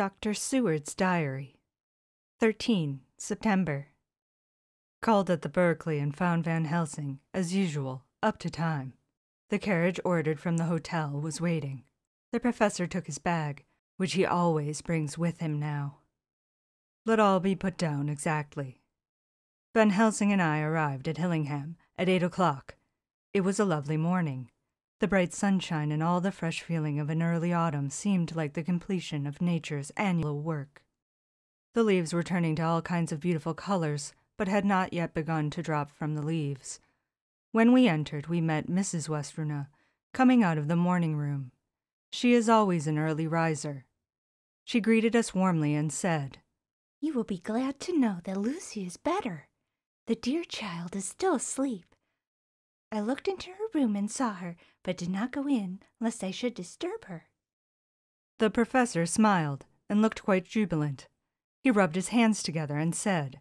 Dr. Seward's Diary. 13 September. Called at the Berkeley and found Van Helsing, as usual, up to time. The carriage ordered from the hotel was waiting. The professor took his bag, which he always brings with him now. Let all be put down exactly. Van Helsing and I arrived at Hillingham at 8 o'clock. It was a lovely morning. The bright sunshine and all the fresh feeling of an early autumn seemed like the completion of nature's annual work. The leaves were turning to all kinds of beautiful colors, but had not yet begun to drop from the leaves. When we entered, we met Mrs. Westruna, coming out of the morning room. She is always an early riser. She greeted us warmly and said, "You will be glad to know that Lucy is better. The dear child is still asleep. I looked into her room and saw her, but did not go in, lest I should disturb her." The professor smiled and looked quite jubilant. He rubbed his hands together and said,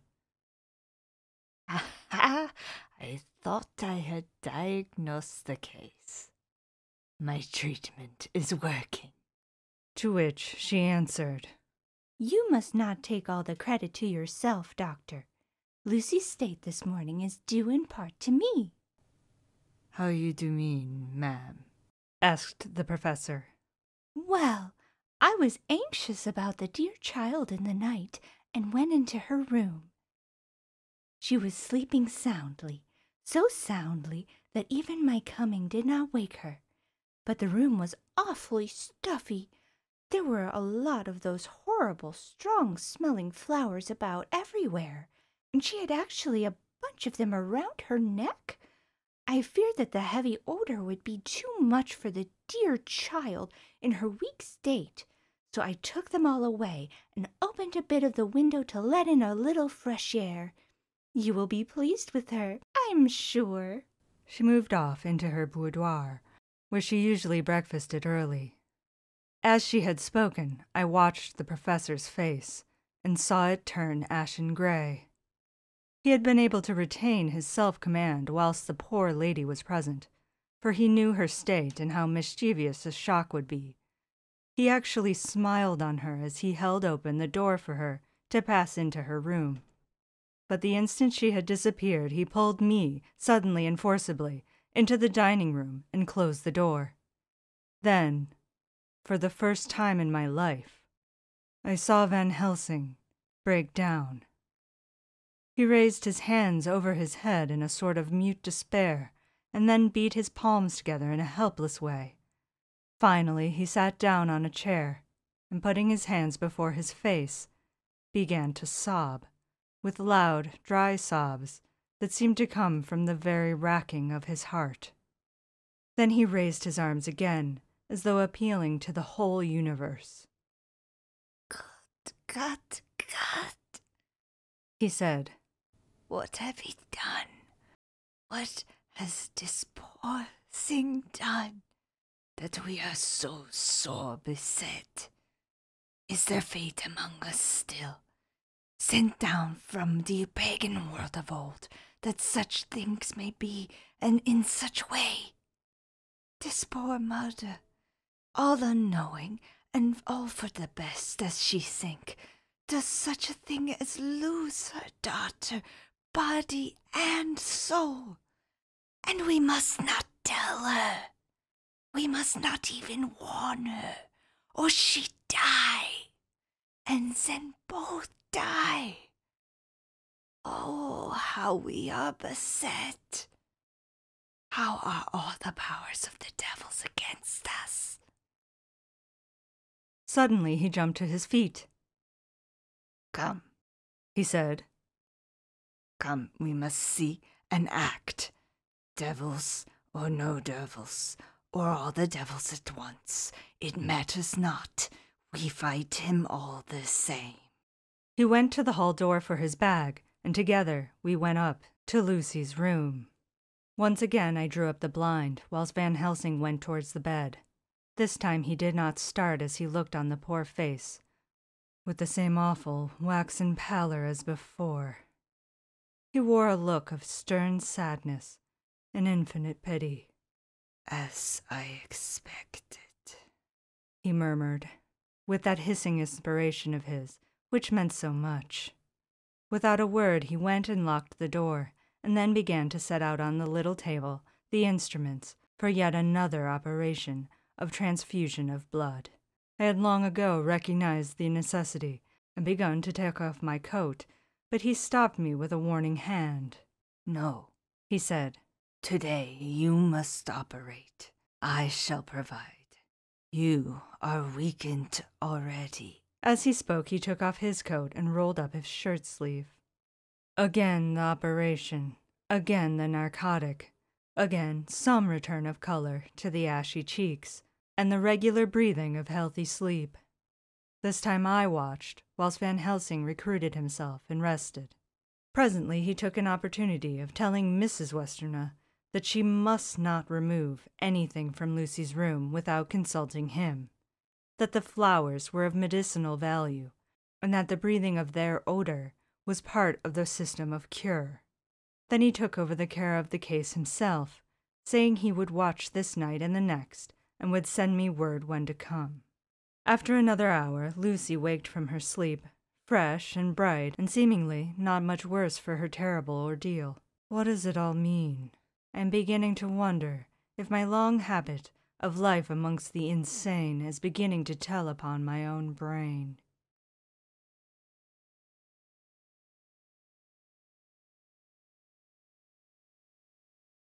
"Aha! I thought I had diagnosed the case. My treatment is working." To which she answered, "You must not take all the credit to yourself, Doctor. Lucy's state this morning is due in part to me." "How you do mean, ma'am?" asked the professor. "Well, I was anxious about the dear child in the night and went into her room. She was sleeping soundly, so soundly that even my coming did not wake her. But the room was awfully stuffy. There were a lot of those horrible, strong-smelling flowers about everywhere, and she had actually a bunch of them around her neck. I feared that the heavy odor would be too much for the dear child in her weak state, so I took them all away and opened a bit of the window to let in a little fresh air. You will be pleased with her, I'm sure." She moved off into her boudoir, where she usually breakfasted early. As she had spoken, I watched the professor's face and saw it turn ashen gray. He had been able to retain his self-command whilst the poor lady was present, for he knew her state and how mischievous a shock would be. He actually smiled on her as he held open the door for her to pass into her room. But the instant she had disappeared, he pulled me, suddenly and forcibly, into the dining room and closed the door. Then, for the first time in my life, I saw Van Helsing break down. He raised his hands over his head in a sort of mute despair, and then beat his palms together in a helpless way. Finally, he sat down on a chair, and putting his hands before his face, began to sob, with loud, dry sobs that seemed to come from the very racking of his heart. Then he raised his arms again, as though appealing to the whole universe. God, he said. "What have he done? What has this poor thing done, that we are so sore beset? Is there fate among us still, sent down from the pagan world of old, that such things may be, and in such way? This poor mother, all unknowing, and all for the best, as she think, does such a thing as lose her daughter, body and soul. And we must not tell her. We must not even warn her, or she die, and then both die. Oh, how we are beset! How are all the powers of the devils against us?" Suddenly he jumped to his feet. "Come," he said. "Come, we must see and act. Devils or no devils, or all the devils at once, it matters not. We fight him all the same." He went to the hall door for his bag, and together we went up to Lucy's room. Once again I drew up the blind, whilst Van Helsing went towards the bed. This time he did not start as he looked on the poor face, with the same awful waxen pallor as before. He wore a look of stern sadness and infinite pity. "As I expected," he murmured. with that hissing inspiration of his, which meant so much. Without a word, he went and locked the door, and then began to set out on the little table the instruments for yet another operation of transfusion of blood. I had long ago recognized the necessity and begun to take off my coat, but he stopped me with a warning hand. "No," he said. "Today you must operate. I shall provide. You are weakened already." As he spoke, he took off his coat and rolled up his shirt sleeve. Again the operation, again the narcotic, again some return of color to the ashy cheeks, and the regular breathing of healthy sleep. This time I watched, whilst Van Helsing recruited himself and rested. Presently he took an opportunity of telling Mrs. Westerna that she must not remove anything from Lucy's room without consulting him, that the flowers were of medicinal value, and that the breathing of their odor was part of the system of cure. Then he took over the care of the case himself, saying he would watch this night and the next, and would send me word when to come. After another hour, Lucy waked from her sleep, fresh and bright, and seemingly not much worse for her terrible ordeal. What does it all mean? I am beginning to wonder if my long habit of life amongst the insane is beginning to tell upon my own brain.